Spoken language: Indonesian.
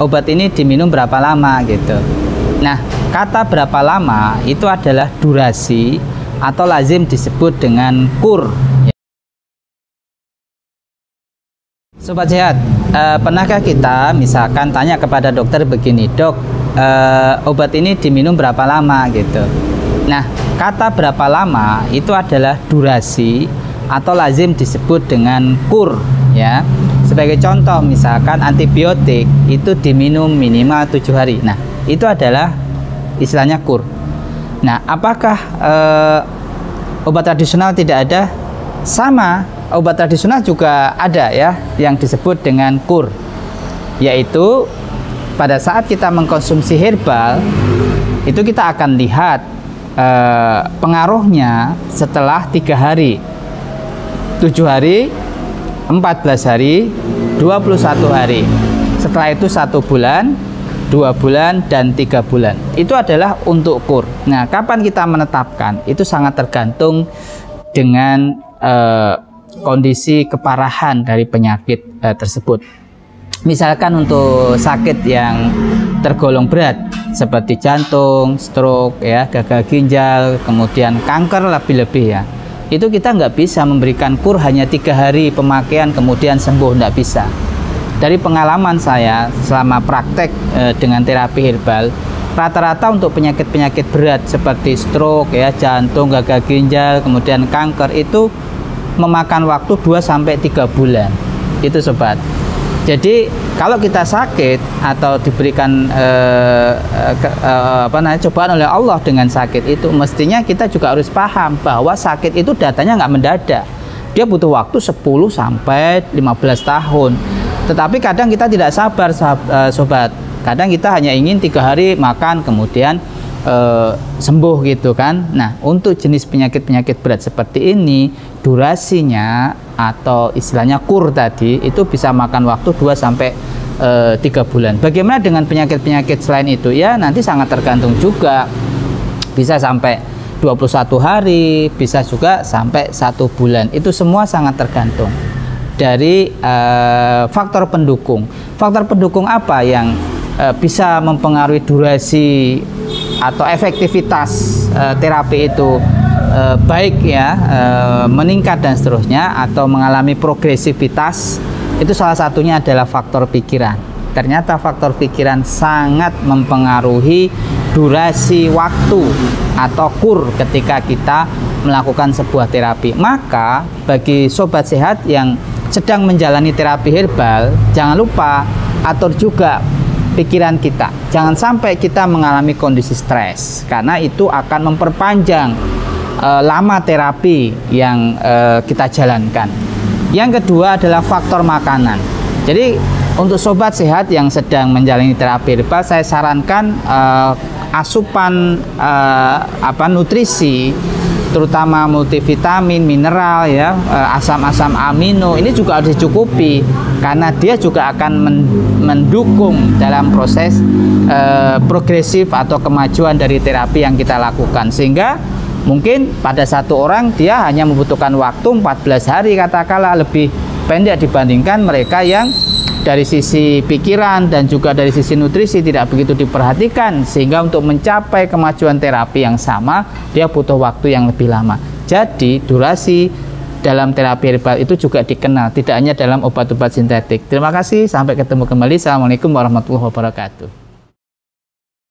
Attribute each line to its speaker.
Speaker 1: obat ini diminum berapa lama gitu. Nah, kata berapa lama itu adalah durasi atau lazim disebut dengan kur. Sobat sehat, pernahkah kita misalkan tanya kepada dokter begini, dok, obat ini diminum berapa lama gitu. Nah, kata berapa lama itu adalah durasi atau lazim disebut dengan kur ya. Sebagai contoh misalkan antibiotik itu diminum minimal 7 hari. Nah, itu adalah istilahnya kur. Nah, apakah obat tradisional tidak ada? Sama, obat tradisional juga ada ya yang disebut dengan kur. Yaitu pada saat kita mengkonsumsi herbal itu kita akan lihat pengaruhnya setelah 3 hari, 7 hari, 14 hari, 21 hari. Setelah itu 1 bulan, 2 bulan, dan 3 bulan. Itu adalah untuk kur. Nah, kapan kita menetapkan? Itu sangat tergantung dengan kondisi keparahan dari penyakit tersebut. Misalkan untuk sakit yang tergolong berat seperti jantung, stroke, ya, gagal ginjal, kemudian kanker lebih-lebih ya. Itu kita nggak bisa memberikan kur hanya 3 hari pemakaian kemudian sembuh, nggak bisa. Dari pengalaman saya selama praktek dengan terapi herbal, rata-rata untuk penyakit-penyakit berat seperti stroke, ya, jantung, gagal ginjal, kemudian kanker itu memakan waktu 2-3 bulan. Itu sobat. Jadi kalau kita sakit atau diberikan cobaan oleh Allah dengan sakit itu, mestinya kita juga harus paham bahwa sakit itu datanya nggak mendadak. Dia butuh waktu 10-15 tahun. Tetapi kadang kita tidak sabar, sobat. Kadang kita hanya ingin 3 hari makan kemudian sembuh gitu kan. Nah, untuk jenis penyakit-penyakit berat seperti ini, durasinya atau istilahnya kur tadi itu bisa makan waktu 2-3 bulan. Bagaimana dengan penyakit-penyakit selain itu? Ya, nanti sangat tergantung juga. Bisa sampai 21 hari, bisa juga sampai 1 bulan. Itu semua sangat tergantung dari faktor pendukung. Faktor pendukung apa yang bisa mempengaruhi durasi atau efektivitas terapi itu baik ya, meningkat dan seterusnya, atau mengalami progresivitas. Itu salah satunya adalah faktor pikiran. Ternyata faktor pikiran sangat mempengaruhi durasi waktu atau kur ketika kita melakukan sebuah terapi. Maka bagi sobat sehat yang sedang menjalani terapi herbal, jangan lupa atur juga pikiran kita. Jangan sampai kita mengalami kondisi stres, karena itu akan memperpanjang lama terapi yang kita jalankan. Yang kedua adalah faktor makanan. Jadi untuk sobat sehat yang sedang menjalani terapi herbal, saya sarankan asupan nutrisi, terutama multivitamin, mineral ya, asam-asam amino ini juga harus dicukupi, karena dia juga akan mendukung dalam proses progresif atau kemajuan dari terapi yang kita lakukan. Sehingga mungkin pada satu orang dia hanya membutuhkan waktu 14 hari katakanlah, lebih pendek dibandingkan mereka yang dari sisi pikiran dan juga dari sisi nutrisi tidak begitu diperhatikan, sehingga untuk mencapai kemajuan terapi yang sama dia butuh waktu yang lebih lama. Jadi durasi dalam terapi herbal itu juga dikenal, tidak hanya dalam obat-obat sintetik. Terima kasih, sampai ketemu kembali. Assalamualaikum warahmatullahi wabarakatuh.